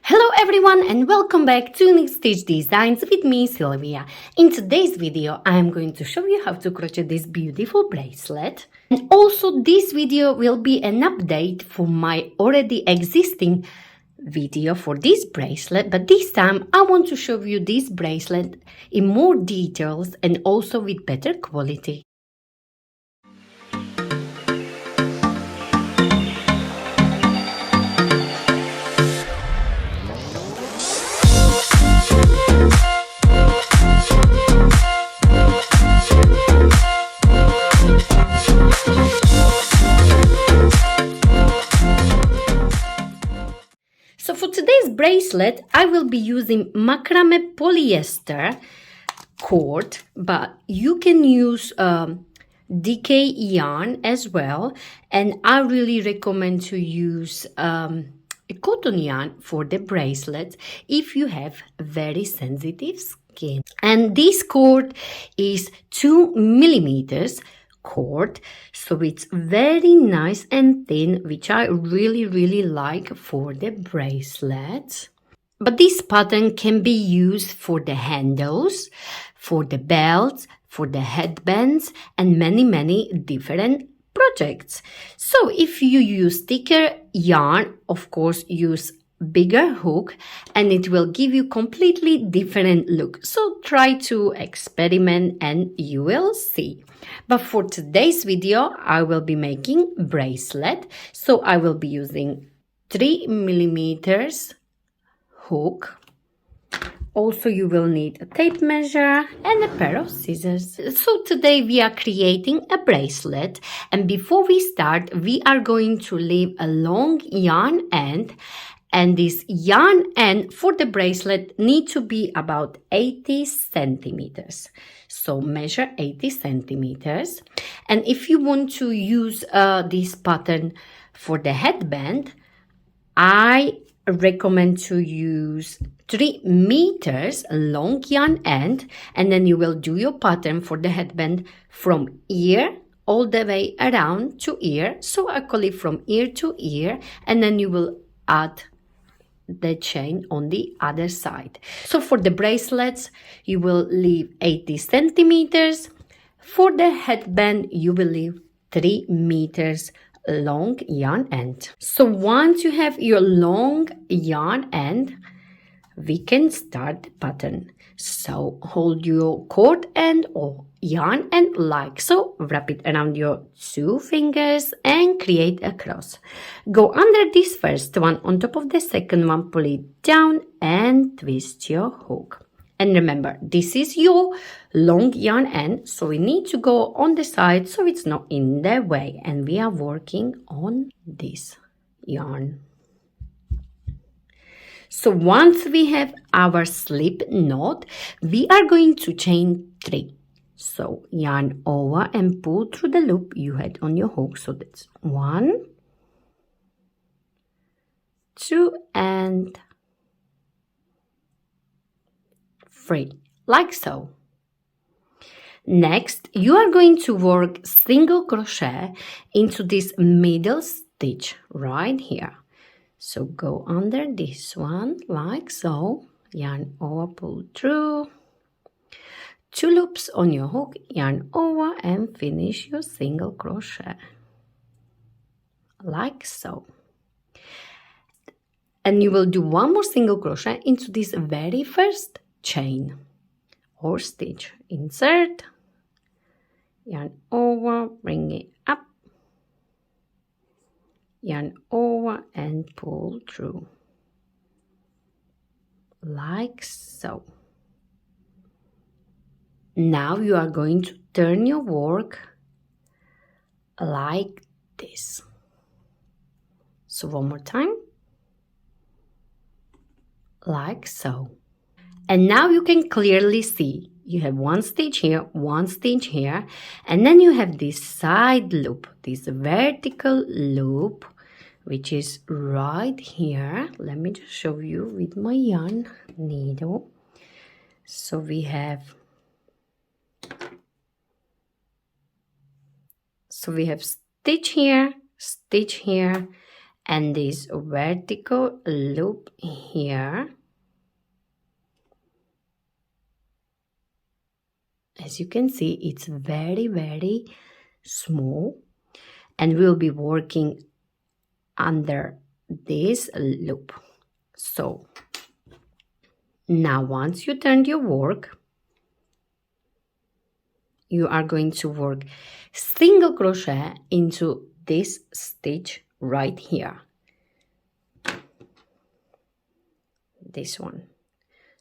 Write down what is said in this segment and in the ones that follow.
Hello everyone and welcome back to Unique Stitch Designs with me, Sylvia. In today's video, I am going to show you how to crochet this beautiful bracelet. And also this video will be an update for my already existing video for this bracelet, but this time I want to show you this bracelet in more details and also with better quality. So for today's bracelet, I will be using macrame polyester cord, but you can use DK yarn as well. And I really recommend to use a cotton yarn for the bracelet if you have very sensitive skin. And this cord is 2 millimeters cord, so it's very nice and thin, which I really like for the bracelet. But this pattern can be used for the handles, for the belts, for the headbands, and many different projects. So if you use thicker yarn, of course use bigger hook and it will give you completely different look. So try to experiment and you will see. But for today's video, I will be making bracelet. So I will be using 3 millimeters hook. Also, you will need a tape measure and a pair of scissors. So today we are creating a bracelet, and before we start, we are going to leave a long yarn end, and this yarn end for the bracelet need to be about 80 centimeters. So measure 80 centimeters. And if you want to use this pattern for the headband, I recommend to use 3 meters long yarn end, and then you will do your pattern for the headband from ear all the way around to ear. So I call it from ear to ear, and then you will add the chain on the other side. So for the bracelets, you will leave 80 centimeters. For the headband, you will leave 3 meters long yarn end. So once you have your long yarn end, we can start the pattern. So hold your cord end or yarn end like so, wrap it around your 2 fingers and create a cross. Go under this first one, on top of the second one, pull it down and twist your hook. And remember, this is your long yarn end, so we need to go on the side so it's not in the way, and we are working on this yarn. So once we have our slip knot, we are going to chain 3. So yarn over and pull through the loop you had on your hook. So that's 1, 2, and 3, like so. Next, you are going to work single crochet into this middle stitch right here. So go under this one like so, yarn over, pull through, 2 loops on your hook, yarn over and finish your single crochet like so. And you will do 1 more single crochet into this very first chain or stitch. Insert, yarn over, bring it up, yarn over and pull through like so. Now you are going to turn your work like this. So 1 more time, like so. And now you can clearly see you have 1 stitch here, 1 stitch here, and then you have this side loop, this vertical loop, which is right here. Let me just show you with my yarn needle. So we have stitch here, and this vertical loop here. As you can see, it's very small, and we'll be working under this loop. So now once you turned your work, you are going to work single crochet into this stitch right here, this one.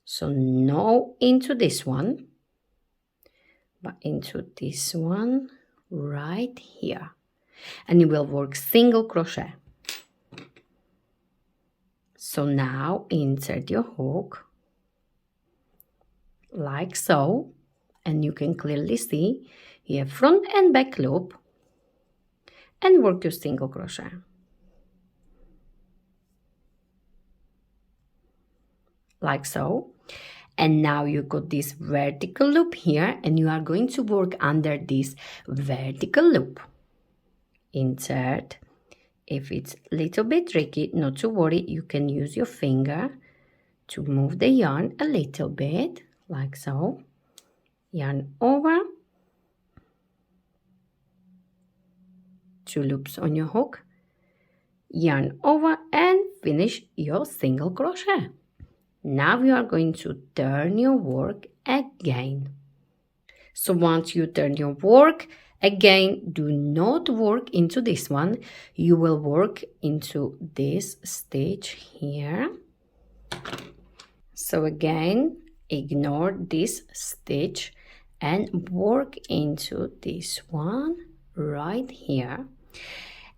So no into this one, but into this one right here, and you will work single crochet. So now insert your hook like so, and you can clearly see you have front and back loop, and work your single crochet. Like so. And now you got this vertical loop here, and you are going to work under this vertical loop. Insert. If it's a little bit tricky, not to worry, you can use your finger to move the yarn a little bit, like so. Yarn over, 2 loops on your hook, yarn over, and finish your single crochet. Now you are going to turn your work again. So once you turn your work again, do not work into this one. You will work into this stitch here. So again, ignore this stitch and work into this one right here.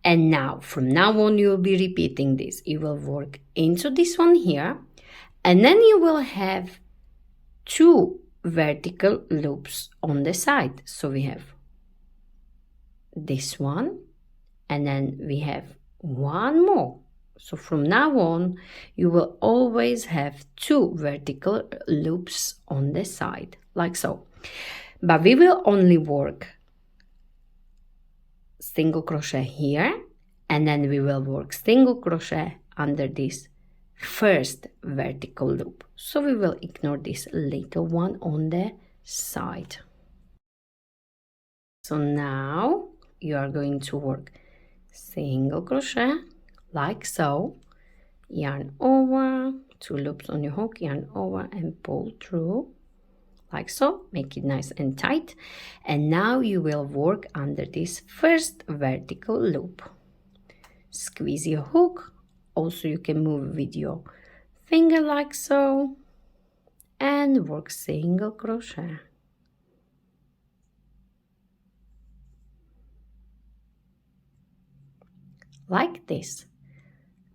And now, from now on, you will be repeating this. You will work into this one here, and then you will have 2 vertical loops on the side. So we have this one, and then we have one more. So from now on, you will always have 2 vertical loops on the side, like so. But we will only work single crochet here, and then we will work single crochet under this first vertical loop. So we will ignore this little one on the side. So now you are going to work single crochet like so, yarn over, 2 loops on your hook, yarn over and pull through like so, make it nice and tight. And now you will work under this first vertical loop. Squeeze your hook. Also you can move with your finger like so, and work single crochet. Like this.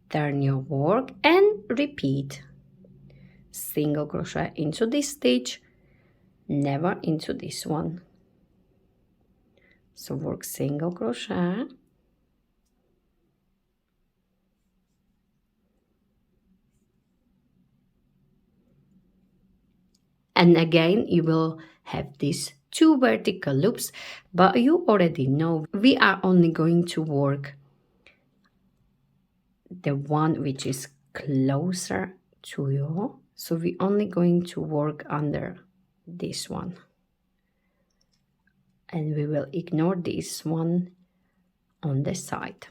Turn your work and repeat. Single crochet into this stitch, never into this one. So work single crochet, and again you will have these 2 vertical loops, but you already know we are only going to work the one which is closer to you. So we're only going to work under this one, and we will ignore this one on the side.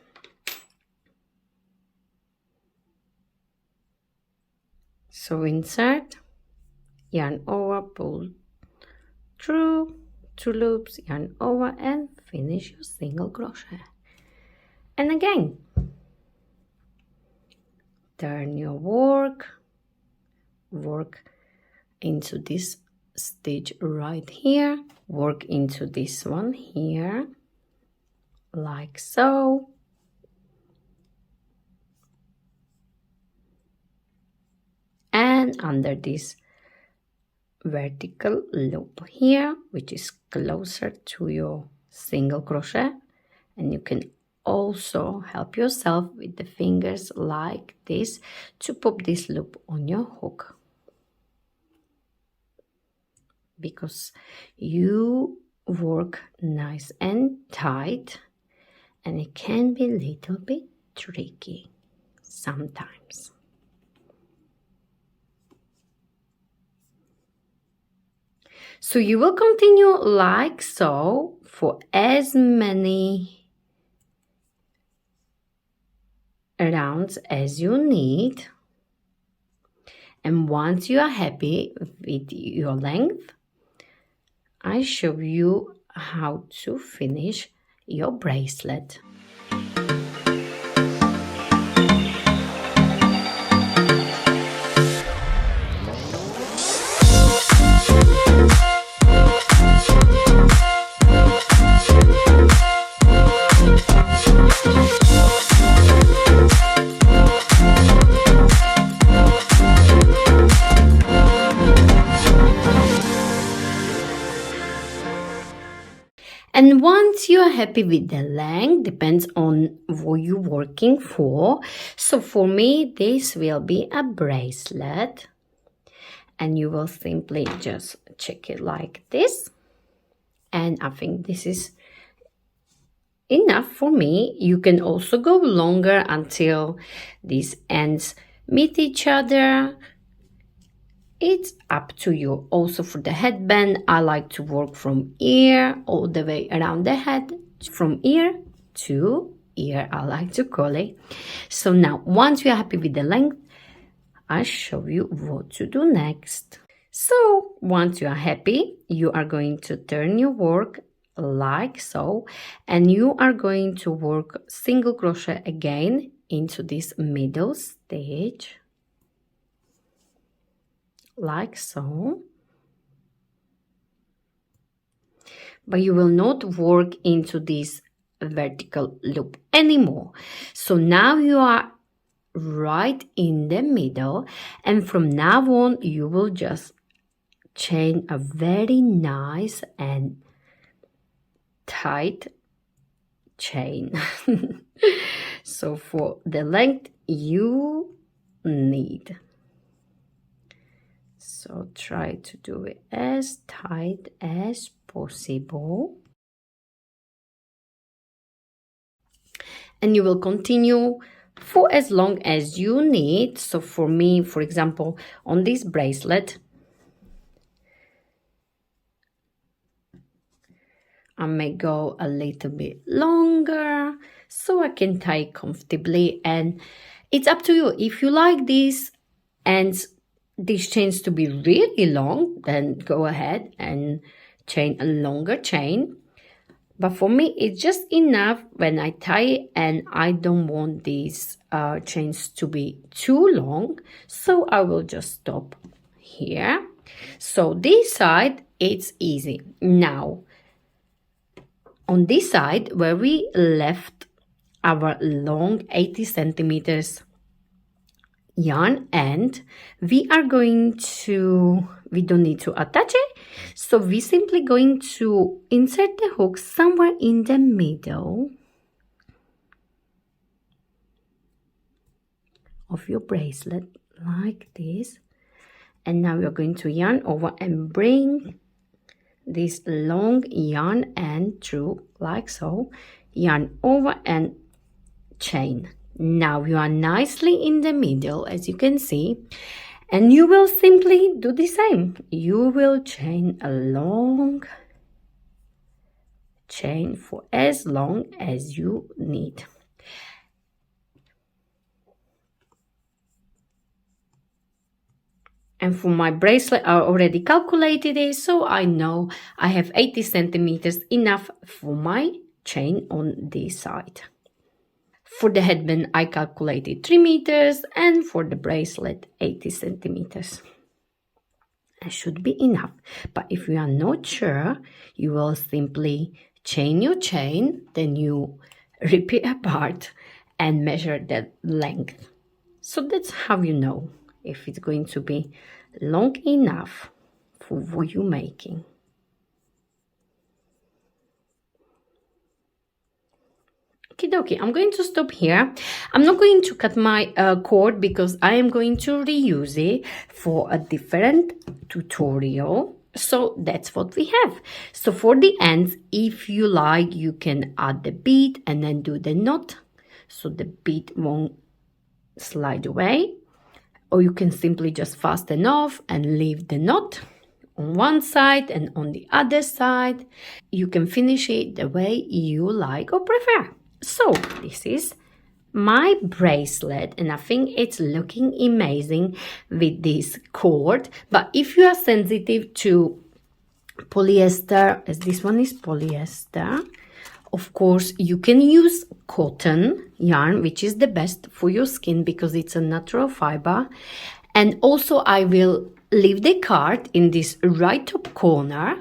So insert, yarn over, pull through, 2 loops, yarn over, and finish your single crochet. And again, turn your work into this stitch right here, work into this one here, like so. And under this vertical loop here, which is closer to your single crochet, and you can also help yourself with the fingers like this to pop this loop on your hook, because you work nice and tight and it can be a little bit tricky sometimes. So you will continue like so for as many rounds as you need. And once you are happy with your length, I show you how to finish your bracelet. And once you are happy with the length, depends on what you're working for. So for me, this will be a bracelet. And you will simply just check it like this. And I think this is enough for me. You can also go longer until these ends meet each other. It's up to you. Also for the headband, I like to work from ear all the way around the head, from ear to ear, I like to call it. So now, once you are happy with the length, I'll show you what to do next. So once you are happy, you are going to turn your work like so, and you are going to work single crochet again into this middle stitch. Like so, but you will not work into this vertical loop anymore. So now you are right in the middle, and from now on you will just chain a very nice and tight chain. So for the length you need, so try to do it as tight as possible. And you will continue for as long as you need. So for me, for example, on this bracelet, I may go a little bit longer so I can tie comfortably. And it's up to you. If you like this and these chains to be really long, then go ahead and chain a longer chain. But for me, it's just enough when I tie, and I don't want these chains to be too long. So I will just stop here. So this side, it's easy. Now, on this side, where we left our long 80 centimeters yarn end, we don't need to attach it, so we're simply going to insert the hook somewhere in the middle of your bracelet like this. And now we're going to yarn over and bring this long yarn end through like so, yarn over and chain. Now you are nicely in the middle, as you can see, and you will simply do the same. You will chain a long chain for as long as you need. And for my bracelet, I already calculated it, so I know I have 80 centimeters, enough for my chain on this side. For the headband, I calculated 3 meters, and for the bracelet, 80 centimeters. That should be enough. But if you are not sure, you will simply chain your chain, then you rip it apart and measure the length. So that's how you know if it's going to be long enough for what you're making. Okie I'm going to stop here. I'm not going to cut my cord because I am going to reuse it for a different tutorial. So that's what we have. So for the ends, if you like, you can add the bead and then do the knot so the bead won't slide away. Or you can simply just fasten off and leave the knot on one side and on the other side. You can finish it the way you like or prefer. So this is my bracelet, and I think it's looking amazing with this cord. But if you are sensitive to polyester, as this one is polyester, of course you can use cotton yarn, which is the best for your skin because it's a natural fiber. And also I will leave the card in this right top corner,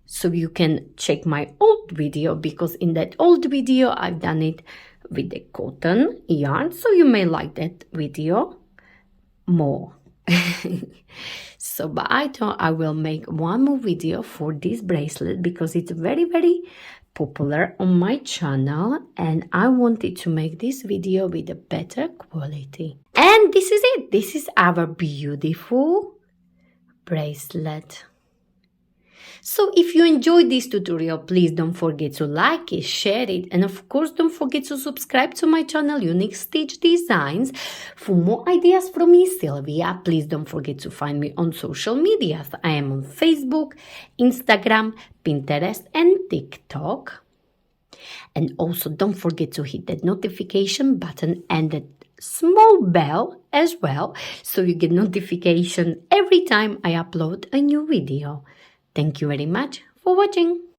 so you can check my old video, because in that old video I've done it with the cotton yarn, so you may like that video more. So, but I thought I will make one more video for this bracelet because it's very, very popular on my channel, and I wanted to make this video with a better quality. And this is it. This is our beautiful bracelet. So if you enjoyed this tutorial, please don't forget to like it, share it, and of course don't forget to subscribe to my channel Unique Stitch Designs. For more ideas from me, Sylvia, please don't forget to find me on social media. I am on Facebook, Instagram, Pinterest, and TikTok. And also don't forget to hit that notification button and that small bell as well, so you get notification every time I upload a new video. Thank you very much for watching.